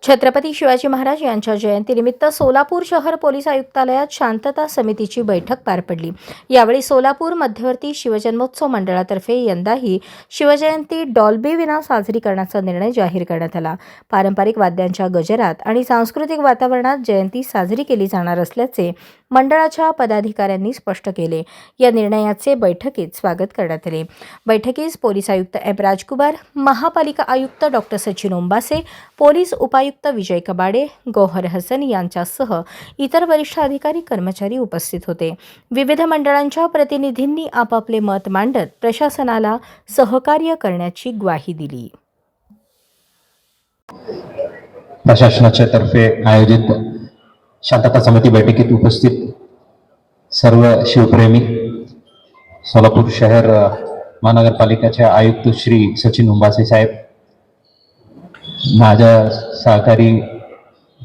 छत्रपती शिवाजी महाराज यांच्या जयंतीनिमित्त सोलापूर शहर पोलीस आयुक्तालयात शांतता समितीची बैठक पार पडली। यावेळी सोलापूर मध्यवर्ती शिवजन्मोत्सव मंडळातर्फे यंदाही शिवजयंती डॉल्बी विना साजरी करण्याचा निर्णय जाहीर करण्यात आला। पारंपरिक वाद्यांच्या गजरात आणि सांस्कृतिक वातावरणात जयंती साजरी केली जाणार असल्याचे मंडळाच्या पदाधिकाऱ्यांनी स्पष्ट केले। या निर्णयाचे बैठकीत स्वागत करण्यात आले। बैठकीस पोलीस आयुक्त एम राजकुमार, महापालिका आयुक्त डॉक्टर सचिन ओंबासे, पोलीस उपायुक्त विजय कबाडे, गौहर हसन यांच्यासह इतर वरिष्ठ अधिकारी कर्मचारी उपस्थित होते। विविध मंडळांच्या प्रतिनिधींनी आपापले मत मांडत प्रशासनाला सहकार्य करण्याची ग्वाही दिली। प्रशासनाच्या तर्फे आयोजित शांतता समिती बैठकीत उपस्थित सर्व शिवप्रेमी, सोलापूर शहर महानगरपालिकेचे आयुक्त श्री सचिन ओंबासे साहेब, माझ्या सहकारी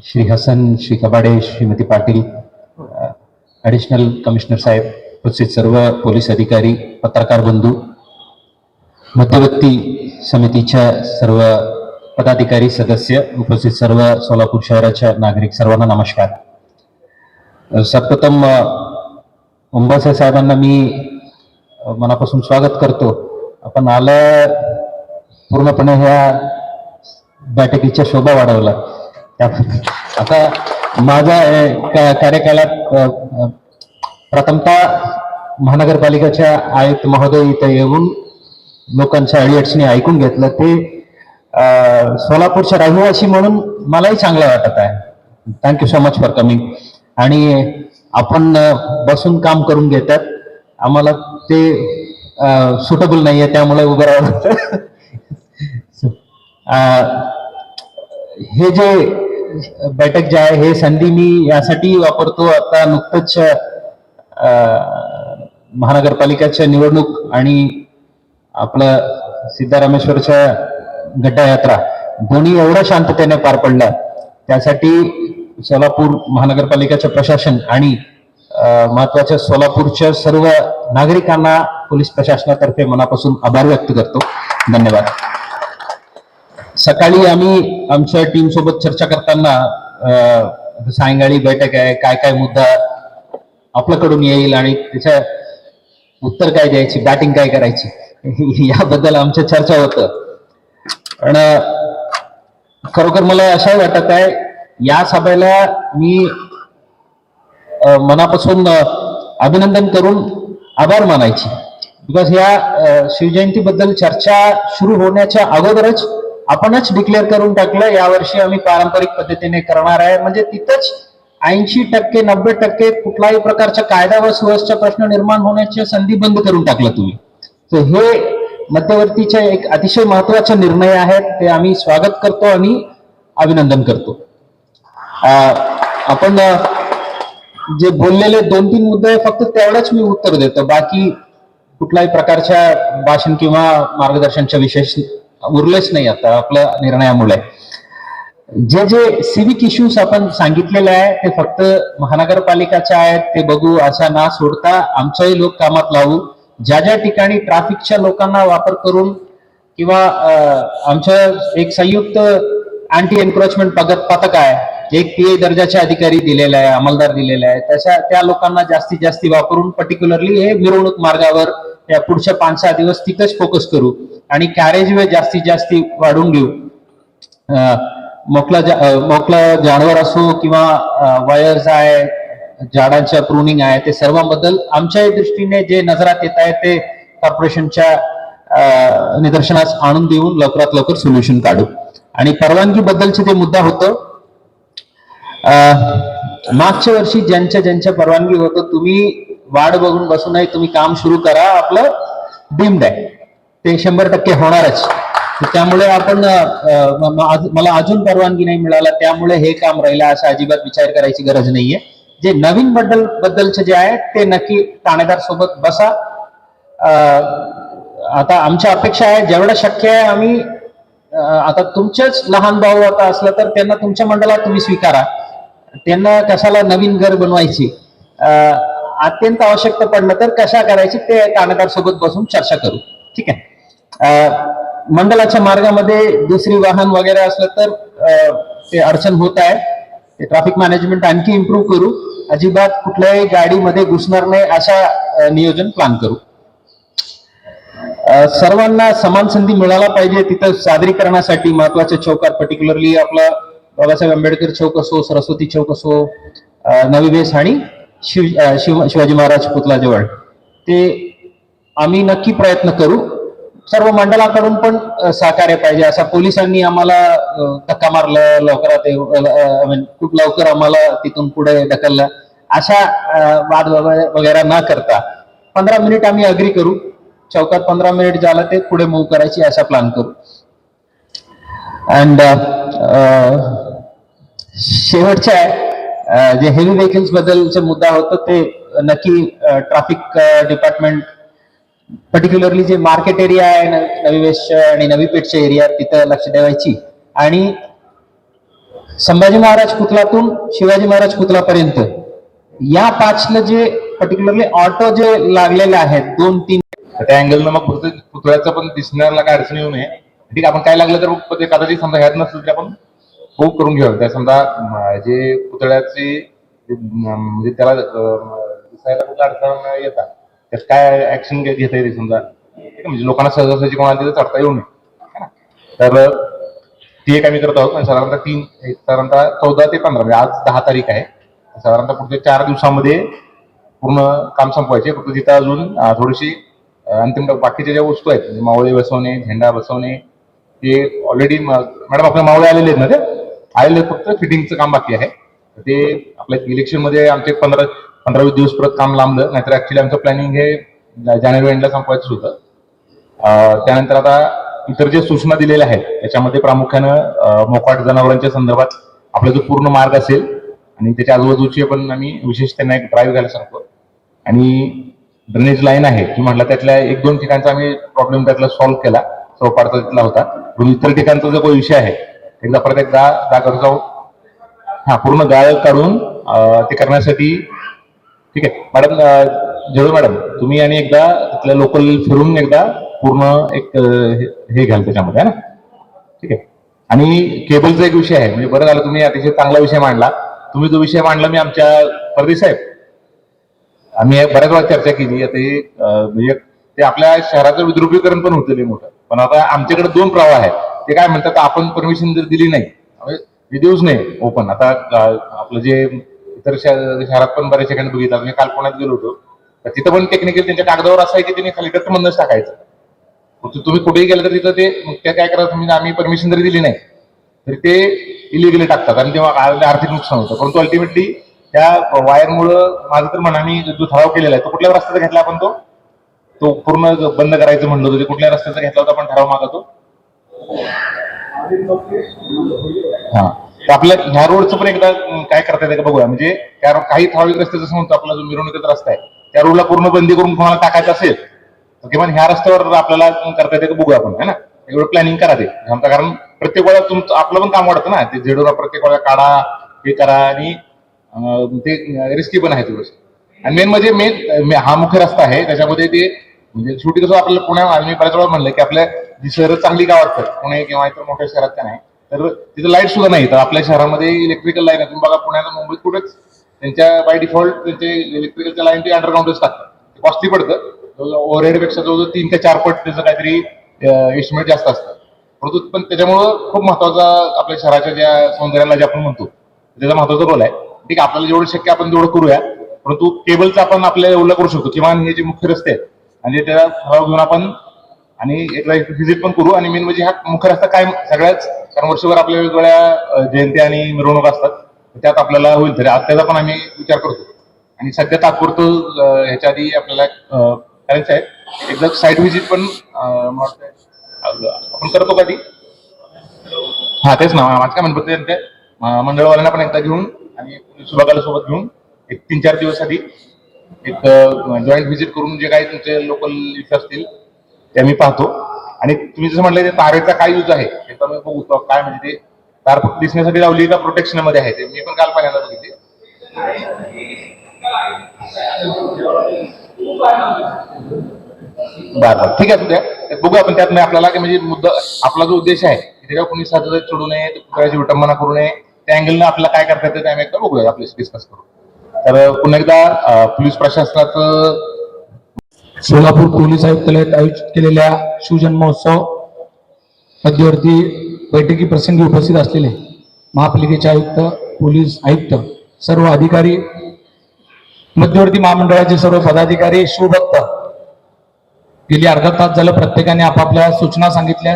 श्री हसन, श्री कबाडे, श्रीमती पाटील, ॲडिशनल कमिशनर साहेब, उपस्थित सर्व पोलीस अधिकारी, पत्रकार बंधू, मध्यवर्ती समितीच्या सर्व पदाधिकारी, सदस्य, उपस्थित सर्व सोलापूर शहराच्या नागरिक सर्वांना नमस्कार। सर्वप्रथम ओंबासे साहेबांना मी मनापासून स्वागत करतो। आपण आलं पूर्णपणे ह्या बैठकीच्या शोभा वाढवला। आता माझ्या कार्यकाळात प्रथमतः महानगरपालिकेच्या आयुक्त महोदय इथे येऊन लोकांच्या अडीअडचणी ऐकून घेतलं। ते सोलापूरच्या रहिवासी म्हणून मलाही चांगलं वाटत आहे। Thank you so much for coming. आणि आपण बसून काम करून घेतात, आम्हाला ते सुटेबल नाहीये, त्यामुळे उभं राहावं लागतं। हे जे बैठक जे आहे हे संधी मी यासाठी वापरतो, आता नुकतंच महानगरपालिकेच्या निवडणूक आणि आपलं सिद्धारामेश्वरच्या गड्डा यात्रा दोन्ही एवढ्या शांततेने पार पडल्या, त्यासाठी सोलापूर महानगरपालिकेचे प्रशासन आणि महत्वाच्या सोलापूरच्या सर्व नागरिकांना पोलीस प्रशासनातर्फे मनापासून आभार व्यक्त करतो। धन्यवाद। सकाळी आम्ही आमच्या टीम सोबत चर्चा करताना सायंकाळी बैठक आहे, काय काय मुद्दा आपल्याकडून येईल आणि त्याच्या उत्तर काय द्यायची, बॅटिंग काय करायची, याबद्दल आमच्या चर्चा होतं। पण खरोखर मला असं वाटत आहे, या सभेला मी मनापासून अभिनंदन करून आभार मानायची। बिकॉज ह्या शिवजयंती बद्दल चर्चा सुरू होण्याच्या अगोदरच आपणच डिक्लेअर करून टाकलं, यावर्षी आम्ही पारंपरिक पद्धतीने करणार आहे। म्हणजे तिथंच 80% 90% कुठल्याही प्रकारचा कायदा व सुव्यवस्था प्रश्न निर्माण होण्याची संधी बंद करून टाकलं तुम्ही। तर हे मध्यवर्तीचे एक अतिशय महत्वाचा निर्णय आहे, ते आम्ही स्वागत करतो आणि अभिनंदन करतो। आपण जे बोललेले 2-3 मुद्दे फक्त तेवढंच मी उत्तर देतो, बाकी कुठल्याही प्रकारच्या भाषण किंवा मार्गदर्शनच्या विशेष उरलेच नाही आता आपल्या निर्णयामुळे। जे जे सिव्हिक इश्यूज आपण सांगितलेले आहे ते फक्त महानगरपालिकाचे आहेत, ते बघू असं ना सोडता आमच्याही लोक कामात लावू। ज्या ज्या ठिकाणी ट्रॅफिकच्या लोकांना वापर करून किंवा आमच्या एक संयुक्त अँटी एन्क्रोचमेंट पथक आहे, एक PI दर्जाचे अधिकारी दिलेला आहे, अंमलदार दिलेला आहे, त्या लोकांना जास्तीत जास्त वापरून पर्टिक्युलरली हे मिरवणूक मार्गावर त्या पुढच्या 5-6 दिवस तिथेच फोकस करू आणि कॅरेज वे जास्तीत जास्त वाढवून घेऊ। मोकळा जानवर असो किंवा वायर्स आहे, झाडांच्या प्रूनिंग आहे, ते सर्वांबद्दल आमच्या दृष्टीने जे नजरात येत आहे ते कॉर्पोरेशनच्या निदर्शनास आणून देऊन लवकरात लवकर सोल्युशन काढू। आणि परवानगी बद्दलचे ते मुद्दा होतं, मागच्या वर्षी ज्यांच्या परवानगी होतं, तुम्ही वाढ बघून बसू नये, तुम्ही काम सुरू करा, आपलं डीम्ड आहे, ते 100% होणारच। त्यामुळे आपण मला अजून परवानगी नाही मिळाला, त्यामुळे हे काम राहिलं असं अजिबात विचार करायची गरज नाहीये। जे नवीन बद्दलचे जे आहे ते नक्की ठाणेदार सोबत बसा। आता आमच्या अपेक्षा आहे जेवढं शक्य आहे आम्ही आता तुमचेच लहान भाऊ आता असलं तर त्यांना तुमच्या मंडळात तुम्ही स्वीकारा, त्यांना कशाला नवीन घर बनवायची, अत्यंत आवश्यकता पडलं तर कशा करायची ते ठाणेदार सोबत बसून चर्चा करू। ठीक आहे। मंडळाच्या मार्गामध्ये दुसरी वाहन वगैरे असलं तर ते अडचण होत आहे, ते ट्रॅफिक मॅनेजमेंट आणखी इम्प्रूव्ह करू. अजिबात कुठल्याही गाडीमध्ये घुसणार नाही अशा नियोजन प्लॅन करू. सर्वांना समान संधी मिळायला पाहिजे तिथं सादरीकरणासाठी महत्वाच्या चौकात, पर्टिक्युलरली आपला बाबासाहेब आंबेडकर चौक असो, सरस्वती चौक असो, नवी वेस आणि शिवाजी महाराज पुतळा जवळ, ते आम्ही नक्की प्रयत्न करू. सर्व मंडळाकडून पण सहकार्य पाहिजे. असा पोलिसांनी आम्हाला धक्का मारलं, लवकरात खूप लवकर आम्हाला तिथून पुढे ढकललं, अशा वाद वगैरे न करता 15 मिनिट आम्ही अग्री करू. चौकात 15 मिनिट झालं ते पुढे मूव्ह करायची असा प्लॅन करू. अँड शेवटच्या जे हेवी व्हेकल्स बद्दलचा मुद्दा होता, ते नक्की ट्रॅफिक डिपार्टमेंट, पर्टिक्युलरली जे मार्केट एरिया आहे नवी वेस्टच्या आणि नवी पेठच्या एरिया, तिथं लक्ष द्यायची. आणि संभाजी महाराज पुतळ्यातून शिवाजी महाराज पुतळ्यापर्यंत या पाचलं जे पर्टिक्युलरली ऑटो जे लागलेले आहेत 2-3, त्या अँगलनं मग फक्त पुतळ्याचं पण दिसण्याला काय अडचण येऊ नये. ठीक आहे, आपण काय लागलं तर कदाचित समजा ह्यात नसलं तरी आपण खूप करून घेऊ. त्या समजा जे पुतळ्याचे म्हणजे त्याला दिसायला खूप अडचण येतात, त्यात काय ऍक्शन घेता येते समजा, ठीक आहे, म्हणजे लोकांना सहजासहजी कोणाला तिथं चढता येऊ नये. तर ती एक आम्ही करत आहोत. आणि साधारणतः 14 ते 15 म्हणजे आज 10 तारीख आहे, साधारणतः पुढच्या 4 दिवसामध्ये पूर्ण काम संपवायचे. फक्त तिथं अजून थोडीशी अंतिम बाकीच्या ज्या वस्तू आहेत, म्हणजे मावळे बसवणे, झेंडा बसवणे, ते ऑलरेडी मॅडम आपल्या मावळे आलेले आहेत ना, ते आलेले, फक्त फिटिंगचं काम बाकी आहे. ते आपल्या इलेक्शन मध्ये आमचे 15-20 दिवस परत काम लांबलं, नाहीतर ऍक्च्युली आमचं प्लॅनिंग हे जानेवारी एंडला संपवायचं होतं. त्यानंतर आता इतर जे सूचना दिलेल्या आहेत त्याच्यामध्ये प्रामुख्यानं मोकाट जनावरांच्या संदर्भात आपला जो पूर्ण मार्ग असेल आणि त्याच्या आजूबाजूची पण आम्ही विशेष त्यांना एक ड्राईव्ह घ्यायला सांगतो. आणि ड्रेनेज लाईन आहे की म्हटलं, त्यातल्या 1-2 ठिकाणचा आम्ही प्रॉब्लेम त्यातला सॉल्व्ह केला, चौपाडचा तिथला होता. पण इतर ठिकाणचा जो काही विषय आहे परत एकदा जागेवर जाऊन पूर्ण गाळ काढून ते करण्यासाठी. ठीक आहे मॅडम, जेवढं मॅडम तुम्ही आणि एकदा तिथल्या लोकल फिरून एकदा पूर्ण एक हे घ्याल त्याच्यामध्ये, है ना. ठीक आहे. आणि केबलचा एक विषय आहे, म्हणजे बरं झालं तुम्ही अतिशय चांगला विषय मांडला. तुम्ही जो विषय मांडला, मी आमच्या परदेश साहेब आम्ही बऱ्याच वेळा चर्चा केली. म्हणजे ते आपल्या शहराचं विद्रुपीकरण पण होतं मोठं, पण आता आमच्याकडे 2 प्रवाह आहेत. ते काय म्हणतात, आपण परमिशन जर दिली नाही, देऊच नाही ओपन. आता आपलं जे इतर शहरात पण बऱ्याच ठिकाणी बघितलं, मी काल पुण्यात गेलो होतो, तर तिथं पण टेक्निकल त्यांच्या कागदावर असं आहे की त्यांनी खाली डक्टमधनच टाकायचं. तुम्ही कुठेही गेलं तर तिथं ते काय करायचं, म्हणजे आम्ही परमिशन जरी दिली नाही तरी ते इलिगली टाकतात आणि तेव्हा आर्थिक नुकसान होतं. परंतु अल्टिमेटली त्या वायरमुळं माझं तर म्हणा, मी जो ठराव केलेला आहे तो कुठल्या रस्त्याचा घेतला आपण, तो पूर्ण बंद करायचं म्हणलं होतं, कुठल्या रस्त्याचा घेतला होता आपण ठराव मागतो. हा, तर आपल्या ह्या रोडचं पण एकदा काय करता येतं का बघूया. म्हणजे त्या काही ठराविक रस्ते जसं म्हणतो, आपला जो मिरवणुकीचा रस्ता आहे त्या रोडला पूर्ण बंदी करून कोणाला टाकायचं असेल तर किमान ह्या रस्त्यावर आपल्याला करता येते का बघूया आपण, है ना. एवढं प्लॅनिंग करा ते आमचं, कारण प्रत्येक वेळा तुमचं आपलं पण काम वाढतं ना, ते झेडोला प्रत्येक वेळा काढा, हे करा, आणि ते रिस्की पण आहे ती गोष्ट. आणि मेन म्हणजे हा मुख्य रस्ता आहे, त्याच्यामध्ये ते म्हणजे शेवटी कसं आपल्याला पुण्यात मी बऱ्याच वेळा म्हणलं की आपल्या जी शहरं चांगली का वाटतात, पुणे किंवा इतर मोठ्या शहरात का नाही, तर तिथं लाईट सुद्धा नाही. तर आपल्या शहरामध्ये इलेक्ट्रिकल लाईन आहे, तुम्ही बघा पुण्यात मुंबईत कुठेच त्यांच्या बाय डिफॉल्ट त्यांचे इलेक्ट्रिकलच्या लाईन ते अंडरग्राऊंडच टाकतात. कॉस्टली पडतं, ओव्हरहेड पेक्षा जवळजवळ 3 ते 4 पट त्याचं काहीतरी एस्टिमेट जास्त असतं. परंतु पण त्याच्यामुळं खूप महत्वाचा आपल्या शहराच्या ज्या सौंदर्याला जे आपण म्हणतो त्याचा महत्वाचा रोल आहे. ठीक आहे, आपल्याला जेवढं शक्य आपण तेवढं करूया, परंतु केबलचं आपण आपल्याला एवढं करू शकतो. किमान हे जे मुख्य रस्ते आहेत आणि त्याला ठराव घेऊन आपण आणि एकदा व्हिजिट पण करू. आणि मेन म्हणजे हा मुख्य रस्ता काय सगळ्याच, कारण वर्षभर आपल्या वेगवेगळ्या जयंत्या आणि मिरवणूक असतात, त्यात आपल्याला होईल तरी आज त्याचा पण आम्ही विचार करतो. आणि सध्या तात्पुरतं ह्याच्या आधी आपल्याला करायचं आहे एकदा साईट व्हिजिट पण आपण करतो कधी. हा तेच ना, माझं काय म्हणतो ते मंडळवाल्यांना पण एकदा घेऊन आणि पोलीस विभागाला सोबत घेऊन एक 3-4 दिवस आधी एक जॉईंट व्हिजिट करून जे काही तुमचे लोकल इश्यू असतील ते आम्ही पाहतो. आणि तुम्ही जसं म्हटलं ते तारेचा काय यूज आहे ते तर मी बघू काय, म्हणजे ते तार फक्त दिसण्यासाठी लावली का प्रोटेक्शन मध्ये आहे, ते मी पण काल पहिल्यांदा बघितले. बरं ठीक आहे, तुझ्या बघू आपण त्यात. आपल्याला म्हणजे मुद्दा आपला जो उद्देश आहे त्याच्यावर कोणी साधं चढू नये, पुतळ्याची विटंबना करू नये, त्या अँगलनं आपल्याला काय करता येतं ते आम्ही एकदा बघूया, आपल्याशी डिस्कस करू. तर पुन्हा एकदा पोलीस प्रशासनाचं सोलापूर पोलीस आयुक्तालयात आयोजित केलेल्या शिवजन्मोत्सव मध्यवर्ती बैठकी प्रसंगी उपस्थित असलेले महापालिकेचे आयुक्त, पोलीस आयुक्त, सर्व अधिकारी, मध्यवर्ती महामंडळाचे सर्व पदाधिकारी, शिवभक्त, गेली अर्धा तास झालं प्रत्येकाने आपापल्या सूचना सांगितल्या.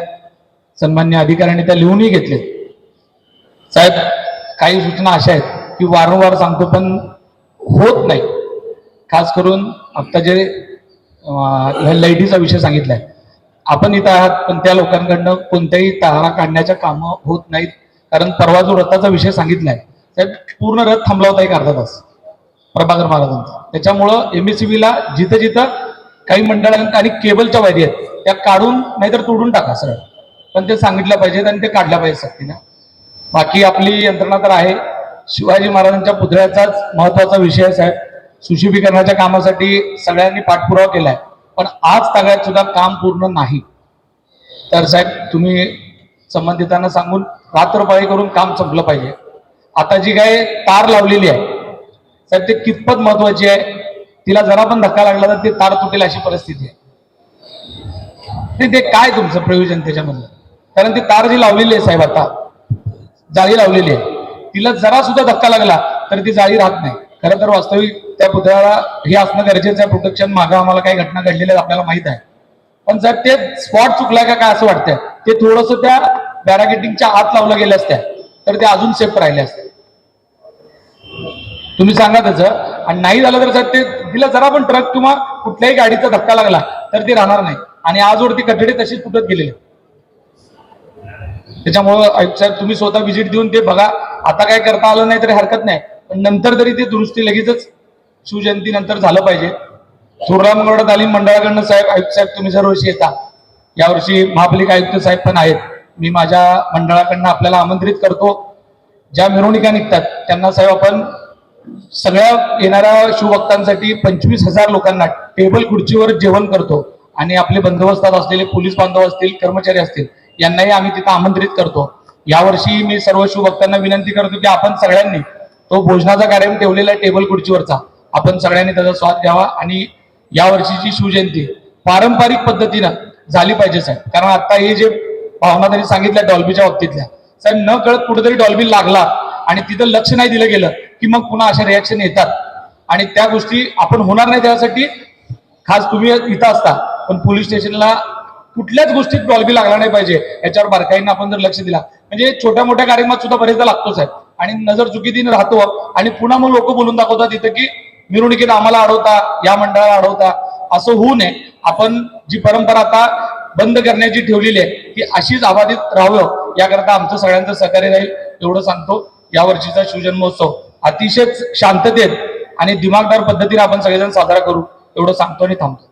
सन्मान्य अधिकाऱ्यांनी त्या लिहूनही घेतले. साहेब, काही सूचना अशा आहेत की वारंवार सांगतो पण होत नाही. खास करून आता जे लाईटीचा विषय सांगितलाय, आपण इथं आहात पण त्या लोकांकडनं कोणत्याही तारा काढण्याच्या कामं होत नाहीत. कारण परवा जो रथाचा विषय सांगितलाय साहेब, पूर्ण रथ थांबला होता एक अर्धा तास प्रभाकर महाराजांचा. त्याच्यामुळं MSCBला जिथं जिथं काही मंडळांना आणि केबलच्या वायरी आहेत त्या काढून नाहीतर तोडून टाका सरळ, पण ते सांगितलं पाहिजेत आणि ते काढल्या पाहिजे सक्तीनं. बाकी आपली यंत्रणा तर आहे. शिवाजी महाराजांच्या पुतळ्याचाच महत्वाचा विषय आहे साहेब. सुशोभीकरणाच्या कामासाठी सगळ्यांनी पाठपुरावा केलाय, पण आज तागायत सुद्धा काम पूर्ण नाही. तर साहेब, तुम्ही संबंधितांना सांगून रात्रपाळी करून काम संपलं पाहिजे. आता जी काय तार लावलेली आहे साहेब, ते कितपत महत्वाची आहे, तिला जरा पण धक्का लागला तर ते तार तुटेल अशी परिस्थिती आहे. ते काय तुमचं प्रयोजन त्याच्यामधलं? कारण ती तार जी लावलेली आहे साहेब, आता जाळी लावलेली आहे, तिला जरा सुद्धा धक्का लागला तर ती जाळी राहत नाही. खरं तर वास्तविक त्या पुतळ्याला हे असणं गरजेचं आहे प्रोटेक्शन. मागं आम्हाला काही घटना घडलेल्या आपल्याला माहित आहे, पण जर ते स्पॉट चुकलाय का काय असं वाटतंय. ते थोडंसं त्या बॅरागेटिंगच्या आत लावलं गेलं असत्या तर ते अजून सेफ राहिले असते. तुम्ही सांगा त्याचं. आणि नाही झालं तर साहेब, ते तिला जरा पण ट्रक किंवा कुठल्याही गाडीचा धक्का लागला तर ती राहणार नाही. आणि आजवर ती कठडी तशीच तुटत गेलेली. त्याच्यामुळं आयुक्त साहेब, तुम्ही स्वतः व्हिजिट देऊन ते बघा. आता काय करता आलं नाही तरी हरकत नाही, पण नंतर तरी ते दुरुस्ती लगेचच शिवजयंती नंतर झालं पाहिजे. थोरला मंगळवार तालीम मंडळाकडनं साहेब, आयुक्त साहेब तुम्ही दरवर्षी येता, यावर्षी महापालिका आयुक्त साहेब पण आहेत. मी माझ्या मंडळाकडनं आपल्याला आमंत्रित करतो. ज्या मिरवणुका निघतात त्यांना साहेब आपण सगळ्या येणाऱ्या शिवभक्तांसाठी 25,000 लोकांना टेबल खुर्चीवर जेवण करतो. आणि आपले बंदोबस्तात असलेले पोलीस बांधव असतील, कर्मचारी असतील, यांनाही आम्ही तिथं आमंत्रित करतो. यावर्षी मी सर्व शिवभक्तांना विनंती करतो की आपण सगळ्यांनी तो भोजनाचा कार्यक्रम ठेवलेला आहे टेबल खुर्चीवरचा, आपण सगळ्यांनी त्याचा स्वाद घ्यावा. आणि यावर्षीची शिवजयंती पारंपरिक पद्धतीनं झाली पाहिजे साहेब. कारण आता हे जे भावना त्यांनी सांगितल्या डॉल्बीच्या बाबतीतल्या साहेब, न कळत कुठेतरी डॉल्बी लागला आणि तिथं लक्ष नाही दिलं गेलं की मग पुन्हा अशा रिॲक्शन येतात. आणि त्या गोष्टी आपण होणार नाही त्यासाठी खास तुम्ही इथं असता, पण पोलीस स्टेशनला कुठल्याच गोष्टीत डॉल्बी लागला नाही पाहिजे याच्यावर बारकाईनं आपण जर लक्ष दिला, म्हणजे छोट्या मोठ्या कार्यक्रमात सुद्धा बरेचदा लागतो साहेब. आणि नजर चुकीतीने राहतो आणि पुन्हा मग लोक बोलून दाखवतात तिथं की मिरवणुकीत आम्हाला अडवता, या मंडळाला अडवता. असं होऊ नये. आपण जी परंपरा आता बंद करण्याची ठेवलेली आहे ती अशीच अबाधित राहावं याकरता आमचं सगळ्यांचं सहकार्य राहील एवढं सांगतो. यावर्षीचा शिवजन्मोत्सव अतिशय शांततेत आणि दिमागदार पद्धतीने आपण सगळेजण साजरा करू एवढं सांगतो आणि थांबतो.